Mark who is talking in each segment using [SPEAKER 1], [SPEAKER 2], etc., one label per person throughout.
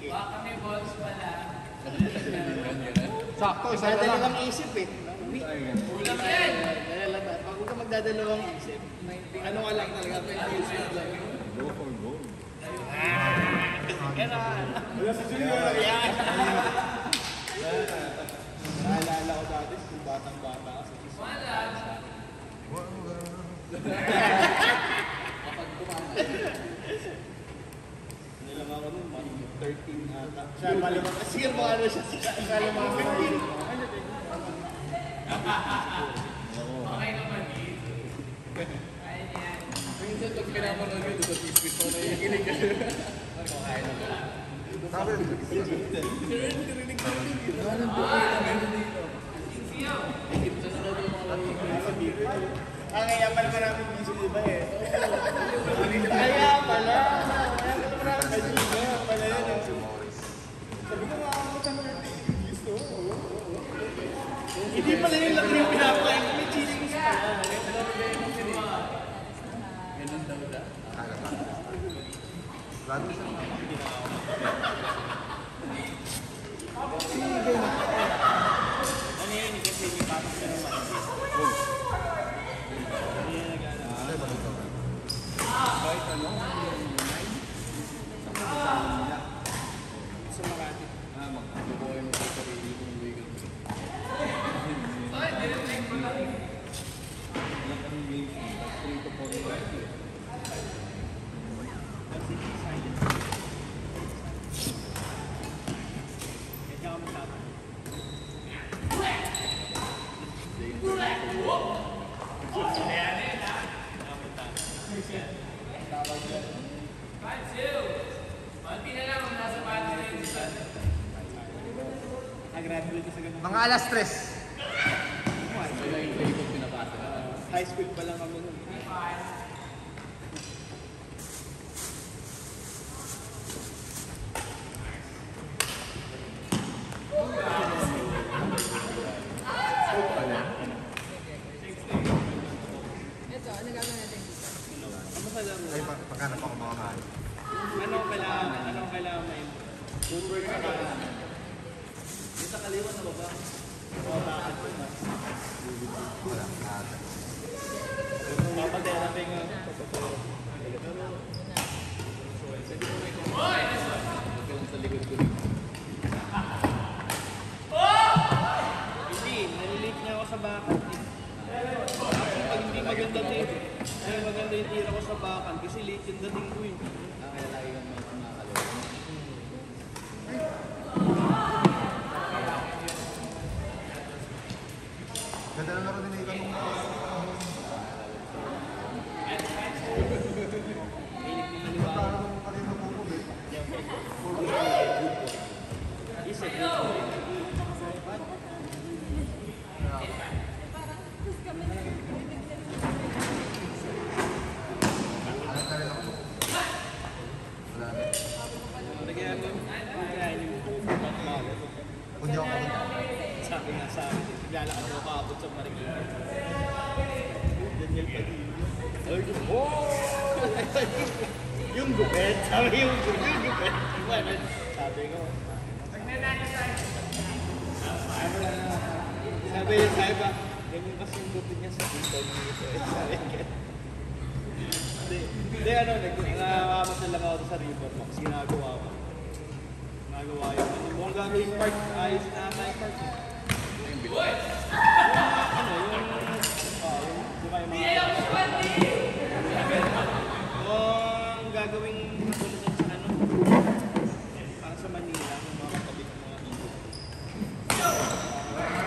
[SPEAKER 1] Baka may balls pala.
[SPEAKER 2] Sakto, isa na lang.
[SPEAKER 3] Magdadalawang isip eh.
[SPEAKER 1] Ulam yan!
[SPEAKER 3] Huwag ka magdadalawang isip.
[SPEAKER 2] Ano ka lang talaga, 20 isip lang.
[SPEAKER 4] Go for gold.
[SPEAKER 2] Wala si Junior. Yan. Naalala ko dati, kung batang-bata ka sa kisip. Kapag kumakas. Nilang ako nun, 13 ata.
[SPEAKER 3] Siya malamang. Sige mo ano siya. Siya lamang.
[SPEAKER 1] Okay naman eh. Kaya yan.
[SPEAKER 2] Minsan pag pinapanood yun, doon sa biscuit mo na yung kilig. Kakain na ba?
[SPEAKER 4] Sabi,
[SPEAKER 2] Narinig ko rin yun. Anong buhay na meron dito? Sa nanood yung mga laro ko sa video.
[SPEAKER 3] Kaya pala maraming bisyo diba eh. Kaya pala. Kaya pala yun.
[SPEAKER 2] Sabi ko makakamutan mo yung gusto.
[SPEAKER 3] Hindi pala yung laki yung pinapakain ko. May cheesings pala.
[SPEAKER 1] Ganun daw da.
[SPEAKER 4] lalo siya.
[SPEAKER 3] Ano yun? Kasi may pasok ka naman.
[SPEAKER 4] Kahit ano,
[SPEAKER 3] Sa Makati.
[SPEAKER 4] magbubuhay mo sa sarili kung legal.
[SPEAKER 1] Ay, dinatake mo lang.
[SPEAKER 4] Ilang kami games, 3 to 4 years.
[SPEAKER 3] Kaya ka matapos.
[SPEAKER 1] Konti na lang kung nasa pati na yun sa
[SPEAKER 3] Nag-graduate ka sa ganun.
[SPEAKER 2] Mga alas 3.
[SPEAKER 4] Sila yung play ko pinapasa na.
[SPEAKER 3] High school pa lang kami nun.
[SPEAKER 5] Ito, ano gagawin natin dito?
[SPEAKER 3] Ano ka lang?
[SPEAKER 4] Ay, pagkanap ako mga mahal.
[SPEAKER 3] Ano kailangan may homework ka ka? Yung sa kaliwan na baba. O bakit ko na?
[SPEAKER 4] Wala.
[SPEAKER 3] Papaderapy nga.
[SPEAKER 4] Yung sa likod ko rin.
[SPEAKER 3] Hindi, nalilate niya ako sa bakan. Pag hindi maganda yung tira ko sa bakan kasi late yung dating ko eh.
[SPEAKER 4] Kaya lagi kang makakalawa. Ganda na laro din na itanong mo.
[SPEAKER 3] Hilig ni Maliwanag.
[SPEAKER 4] Parang mo pa rin magpupubit.
[SPEAKER 3] Isip.
[SPEAKER 4] Alam ka rin ako. Wala na.
[SPEAKER 3] Nagyan yung pagmamahal.
[SPEAKER 4] Kung di ako kapunta.
[SPEAKER 3] Sabi nga sa akin, naglalakad ako paabot sa Marikina. Daniel Padilla. Yung gupet. Sabi yung gupet. Sabi ko. Sabi ba, ganyan kasi yung gupit niya sa pinto nito. Sabi ko. Hindi, nakamasal lang ako sa Riverbox. Ginagawa ko. Ginagawa yun. Kung gagawin park, ayos na tayo park. Di ba yung mga... Kung gagawing katulad sa ano, parang sa Manila, yung mga katabi ng mga ibo.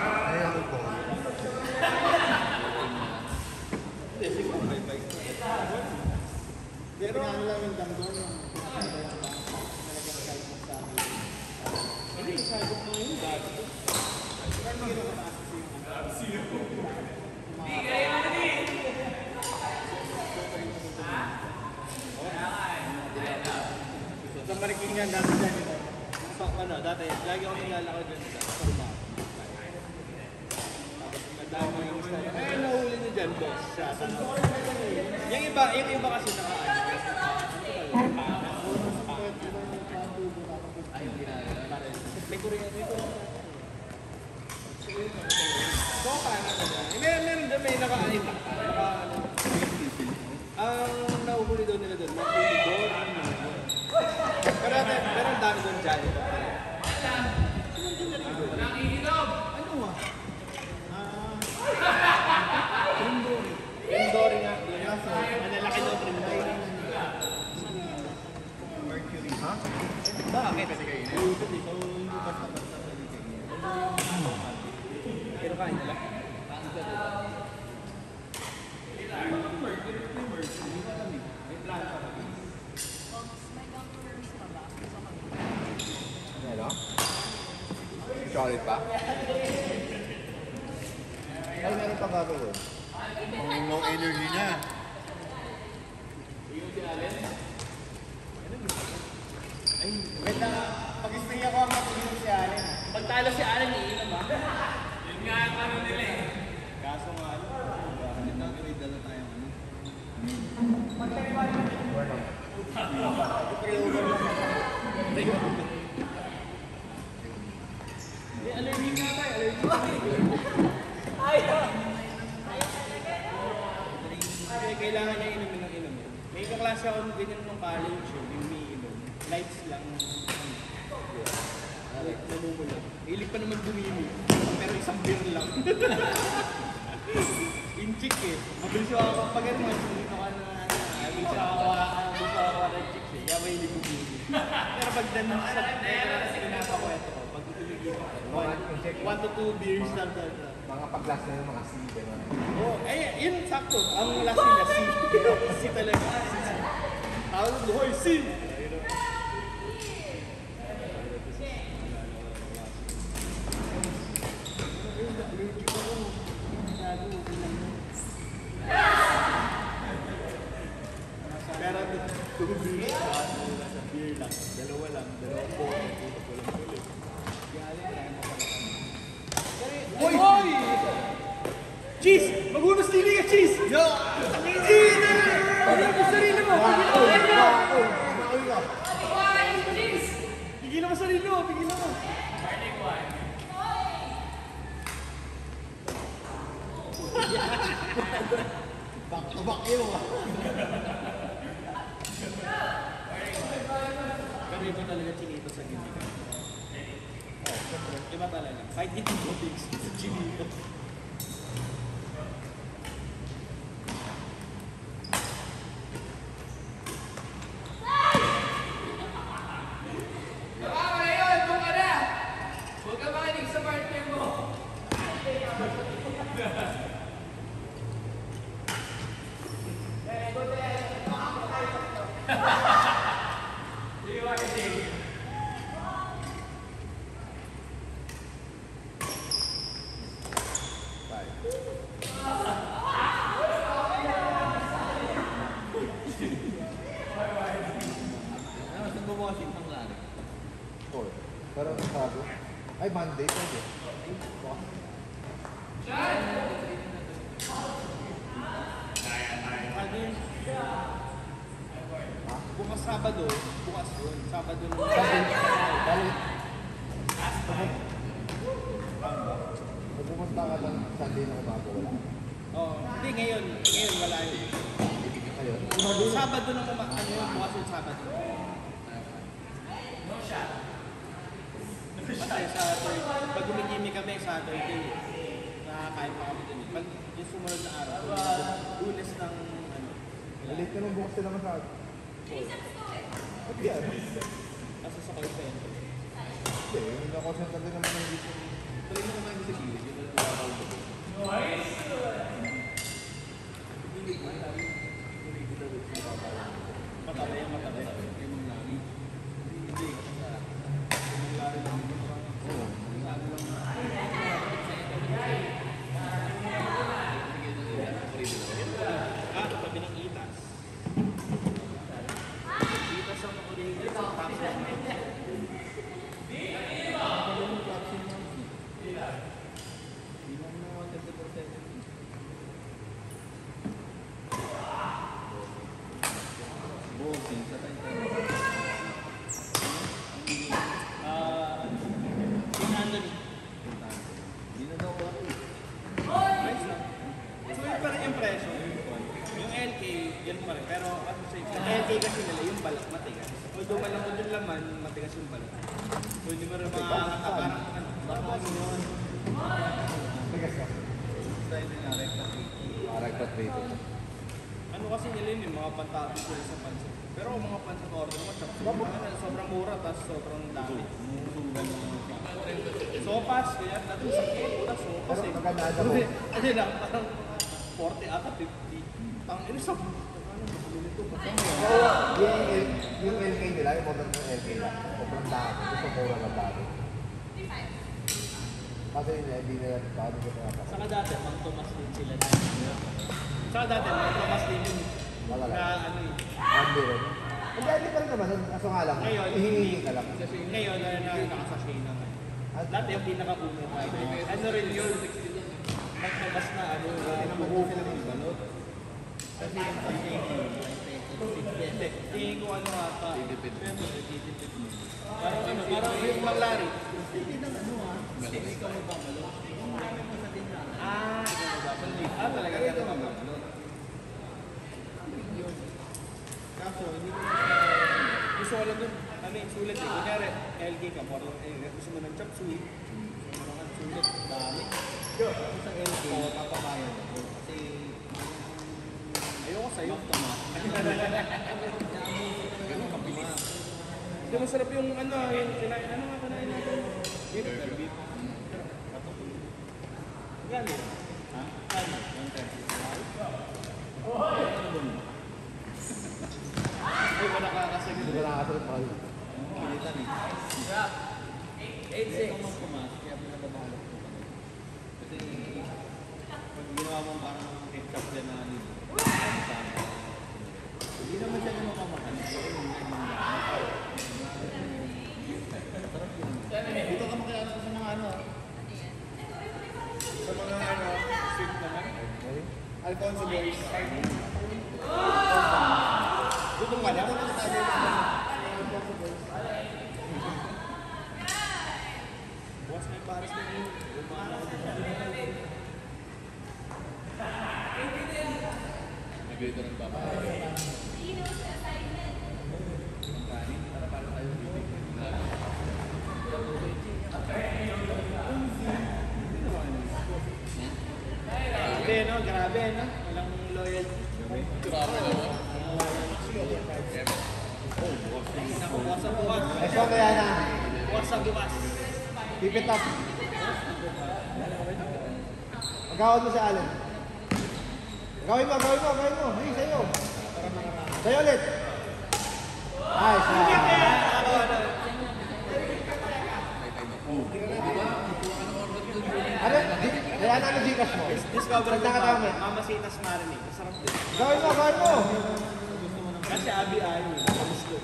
[SPEAKER 4] Ay, ako po.
[SPEAKER 3] Hindi, siguro may bike. Pero ano lang yung danggo yung hindi, sagot mo yun dati. Pero hindi ko mataas yung sa Marikina dati dyan ito. Ano, dati, lagi ako nilalakad dyan sa rumah. Tapos madami yung isa. Eh, nahuli niyo dyan, boss. Siya, ano. Yung iba kasi naka-ano. rin ito. So, kanan ko dyan. Meron doon, may naka-anim. Ang nauhuli doon nila doon, Macumidor, pero ang dami doon dyan.
[SPEAKER 1] Walang iinom.
[SPEAKER 3] Ano ah? Indori nga. Malalaki daw Indori.
[SPEAKER 4] Mercury. Ha?
[SPEAKER 3] Bakit?
[SPEAKER 4] Pwede kayo. Pwede. So, hindi basta-basta pwede kayo.
[SPEAKER 3] Pero kain nila.
[SPEAKER 4] Mercury. Hindi ka kami. May plan pa kami.
[SPEAKER 2] Ano? Chocolate pa? Ay, meron pa gagawin.
[SPEAKER 4] Ang low energy niya.
[SPEAKER 3] Ay, ganda nga. Pag-stay ako ang matulog si Allen. Pag talo si Allen, iinom ah.
[SPEAKER 1] Yun nga ang ano nila eh.
[SPEAKER 3] Kaso nga ano.
[SPEAKER 4] Hindi na may dala tayong ano.
[SPEAKER 3] May allergic nga tayo. Kaya kailangan niya inumin ng inumin. May kaklase ako ganyan nung college, yung umiinom. Lights lang. Namumula. Hilig pa naman bumili. Pero isang beer lang. In-chick eh. Mabilis ako pag ano, dito ka na mabilis ako ng chicks eh. Kaya may hilig bumili. Pero pag danon sa pinapakwento ko, pag tumigil ko, 1 to 2 beers lang.
[SPEAKER 2] Mga pag-last na yung mga C, gano'n.
[SPEAKER 3] Oh, ay, yun sakto. Ang last nila, C. C talaga. Tawag ng hoy, C! Pero 2 beers sa beer lang. Dalawa po. Dito ko lang ulit. Hoy! Hoy! Cheese! Magunos dili ka, Cheese! Yo! Cheese! Pagin mo sarili mo! Pigilan mo sarili mo! Pigilan mo!
[SPEAKER 2] Back to back yun ah.
[SPEAKER 3] Pero iba talaga chinito sa gimmick. Iba talaga. Kahit hindi ko fix sa chinito.
[SPEAKER 1] Tama na yun, kung ka na. Huwag ka makinig sa partner mo.
[SPEAKER 4] Ano, saan bumawasing ng lari?
[SPEAKER 2] Four. Pero ang sabi, ay Monday pwede.
[SPEAKER 3] Ano yun? Bukas Sabado. Bukas yun. Sabado na.
[SPEAKER 2] Balik. Pag pumunta ka lang Sunday na umaga, wala.
[SPEAKER 3] Oh, hindi ngayon. Ngayon wala yun.
[SPEAKER 2] Ayun.
[SPEAKER 3] Sabado na ano yun. Bukas yung Sabado. Kasi sa pag gumigimi kami sa Saturday, nakakain pa kami dun. Pag yung sumunod na araw, Lunes ng ano.
[SPEAKER 2] Late ka nung bukas sila masyado. Ba't yan?
[SPEAKER 3] Kasi sa kayo pa yun.
[SPEAKER 2] Hindi, hindi ako sinasabi naman ng dito.
[SPEAKER 4] Tuloy mo naman sa gilid. Yun ang nakakawag ko.
[SPEAKER 3] Matabay ang matabay.
[SPEAKER 4] Kay Mang Lani. Hindi. Kasi sa Mang Lani lang. Oo. Sabi lang na.
[SPEAKER 3] Ah, tabi ng itas. Itas ang makulihin. Tapos
[SPEAKER 4] Hindi mo na 100%.
[SPEAKER 3] duman lang yung laman, matigas yung balat. So hindi mo rin parang ano yun.
[SPEAKER 4] Bigas ka. Style nila, recta prito. Recta prito.
[SPEAKER 3] Ano kasi nila yun, yung mga pantapos ko sa pansit. Pero kung mga pansit order mo, sobrang mura, tapos sobrang dami. Sopas, kaya dati sa puta, sopas eh.
[SPEAKER 4] Maganda ako.
[SPEAKER 3] Ano lang, parang 40 ata, 50. Tang ina sa
[SPEAKER 4] Yung LK nila, yung modern ng LK lang. Sobrang dami. Gusto mura lang dami. Kasi hindi nila paano ko pinapakita.
[SPEAKER 3] saka dati, pang Tomas din sila. Saka dati, pang Tomas din yung
[SPEAKER 4] Malala.
[SPEAKER 3] na ano eh.
[SPEAKER 4] Hindi rin. Hindi pa rin naman. Kaso nga lang.
[SPEAKER 3] Ngayon,
[SPEAKER 4] Hihingi ka lang.
[SPEAKER 3] Ngayon, nakasashay na ngayon. Dati yung pinaka-uno. Ano rin yun? Mas na ano, buhok ng balot. Kasi yung sachet hindi. Tingin ko ano ata. Titipid. Parang ano, parang yung maglari. Hindi ng ano Hindi ka mo bang balot? Talaga ganun ang balot. Kaso, hindi ko gusto ko lang dun, sulit eh. Kunyari, LG ka, gusto mo ng chop suey. Gusto mo ng sulit, dami. Isang LG, papabayan ako. Kasi, ayoko sa'yo. Ganun ka bilis. Hindi masarap yung ano, yung kinain, ano nga kanain natin? Beef. Gani? Ha? Gani? 130. Ay, wala ka kasi.
[SPEAKER 4] Hindi ko nakakasalit pa kayo.
[SPEAKER 3] Pilitan eh. 8-6. Ito mas kaya pinababalo ko. Kasi, pag ginawa mo parang ketchup din na ano, hindi naman siya naman kamahal. Dito ka makilala ko sa mga ano. Sa mga ano, sweet naman. Alfonso Boys. Gutom ka na? Bukas may pares na yun.
[SPEAKER 2] Nag-grade ng papa.
[SPEAKER 3] Grabe no? Grabe no? Walang loyalty.
[SPEAKER 2] Grabe naman.
[SPEAKER 3] Bukas sa bukas.
[SPEAKER 4] So, kaya na.
[SPEAKER 3] Bukas sa bukas.
[SPEAKER 4] Keep it up. Magkawad mo sa Allen. Gawin mo. Hey, sa'yo. Sa'yo ulit. Nice. Ano? Kaya na ano Gcash mo?
[SPEAKER 3] Discover ko
[SPEAKER 4] Nagkakatama.
[SPEAKER 3] ba? Mamasitas marinate. Masarap din.
[SPEAKER 4] Gawin mo.
[SPEAKER 3] Kasi abi ayaw yun. Gusto.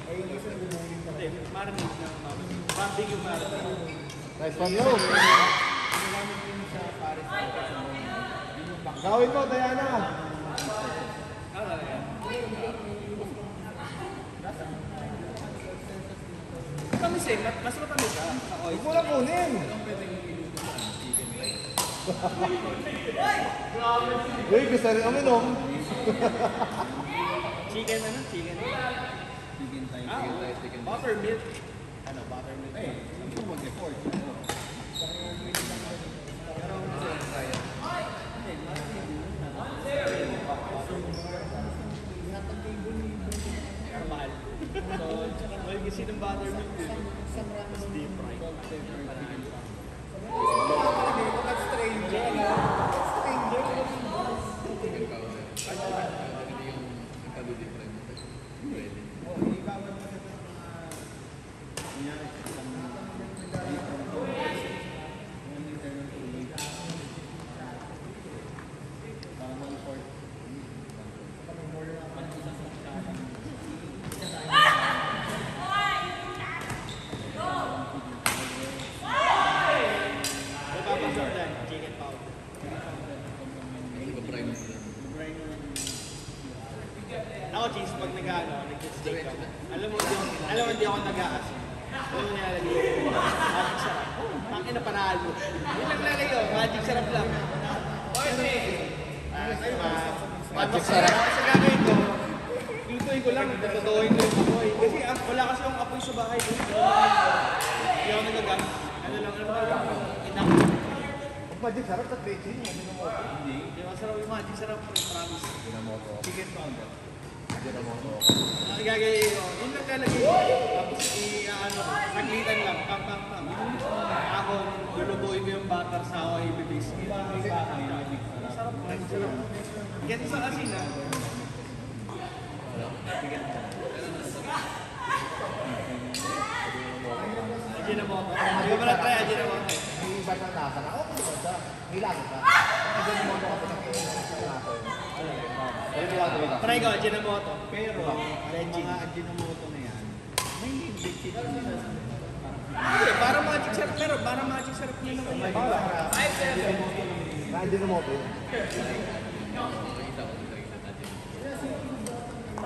[SPEAKER 3] Hindi, marinate na mamasitas. Barbecue marinate.
[SPEAKER 4] Nice one, yo. Gawin mo, Diana.
[SPEAKER 3] Matamis eh. Mas matamis ah. Sa oil.
[SPEAKER 4] Huwag mo na kunin. Uy, gusto rin uminom.
[SPEAKER 3] Chicken ano? Chicken tayo. Buttermilk. Ano? Buttermilk. Eh, ito mag-effort. Pero mahal. So, well, kasi ng buttermilk din. Mas deep fry. Chicken powder. Ako, cheese, pag nag-steak ako. Alam mo, hindi ako nag-aasin. Alam mo nilalagay ko. Magic sarap. Pangin na panalo. Yun lang lalagay ko. Magic sarap lang. Magic sarap. Sa gagawin ko, lutuin ko lang. Totoohin ko yung amoy. Kasi wala kasi yung apoy sa bahay doon. Hindi ako nagagamit. Ano lang, inak.
[SPEAKER 4] Magic sarap sa tracing, Ajinomoto.
[SPEAKER 3] Hindi masarap yung magic, sarap po, promise.
[SPEAKER 4] Ajinomoto.
[SPEAKER 3] Chicken powder.
[SPEAKER 4] Ajinomoto.
[SPEAKER 3] Ang gagawin ko, yun lang lalagay ko. Tapos i-ano ko, saglitan lang, pam. Ako, lulubuin ko yung butter sa ako, ibibis. Masarap po, masarap. Ganito sa asin ha. Ajinomoto. Hindi ko pala try Ajinomoto.
[SPEAKER 4] Yung iba ng lasa na, okay ba siya? May lasa siya. Ajinomoto kasi nakikinig sa lasa yun. Pero ginagawa lang.
[SPEAKER 3] Try ko, Ajinomoto. Pero,
[SPEAKER 2] Ang mga Ajinomoto na yan, may legit sila.
[SPEAKER 3] hindi, parang magic syrup, pero parang magic syrup nyo naman yun.
[SPEAKER 4] Na Ajinomoto yun.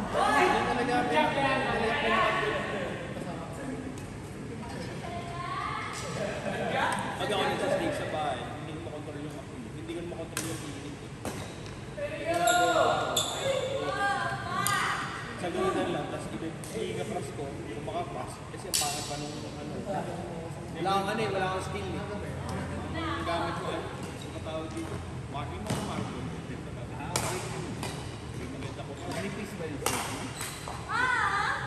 [SPEAKER 3] Hindi talaga pag ako nagsa-steak sa bahay, hindi ko makontrol yung apoy. Hindi ko makontrol yung init. Sa gano'n lang, tapos i-kapras ko, kung makapras, kasi ang pangit pa nung ano. Wala kang ano eh, wala kang steel eh. Ang gamit ko eh, sa katawag dito, marking mo ang marking. Maganda ko.
[SPEAKER 2] Manipis ba yung steak mo?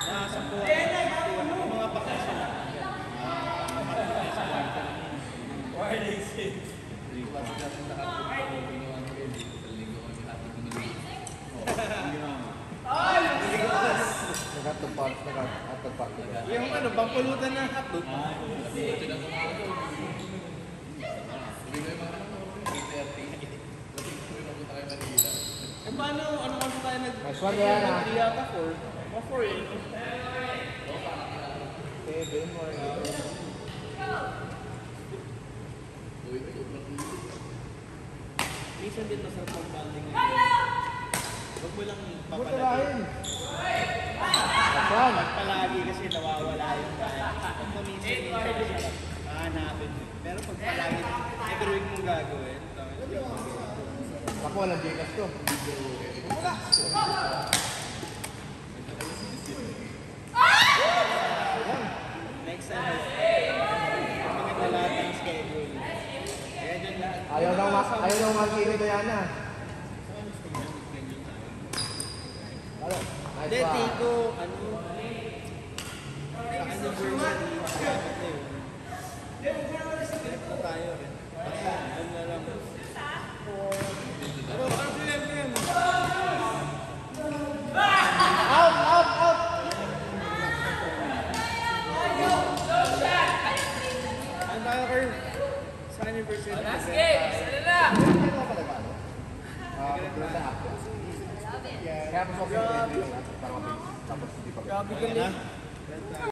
[SPEAKER 3] Nasa po, yung mga bakasyon lang.
[SPEAKER 4] Nagkatagpag.
[SPEAKER 3] Yung ano, pangpulutan ng hotdog. Eh paano, ano kasi tayo
[SPEAKER 4] Nice one yan, ah.
[SPEAKER 3] Yata 4. O 4 eh.
[SPEAKER 4] 7 or 8.
[SPEAKER 3] Minsan din masarap ang banding. Huwag mo lang
[SPEAKER 4] Buta
[SPEAKER 3] papalagay.
[SPEAKER 4] rin. Asan?
[SPEAKER 3] Pag palagi kasi nawawala yung kaya. Kung paminsan-minsan masarap, hahanapin mo. Pero pag palagi, every week mong gagawin,
[SPEAKER 4] Ako walang Gcash to.
[SPEAKER 3] next time, maganda lahat ng schedule. Kaya dyan lahat.
[SPEAKER 4] Ayaw nang mag-ino Diana.
[SPEAKER 3] Hindi,
[SPEAKER 4] Nice one.
[SPEAKER 3] Tiko, ano, sa anniversary, dapat na yun. Trip na tayo rin. Doon na lang. Pero ano film?
[SPEAKER 4] Out!
[SPEAKER 3] Ano tayo, Kurt? Sa anniversary.
[SPEAKER 1] Last game, isa na.
[SPEAKER 4] Ano ba talaga ano? Pagkakita sa app. Kaya mas okay. Para mabilis. Tapos hindi pa.
[SPEAKER 3] Grabe ka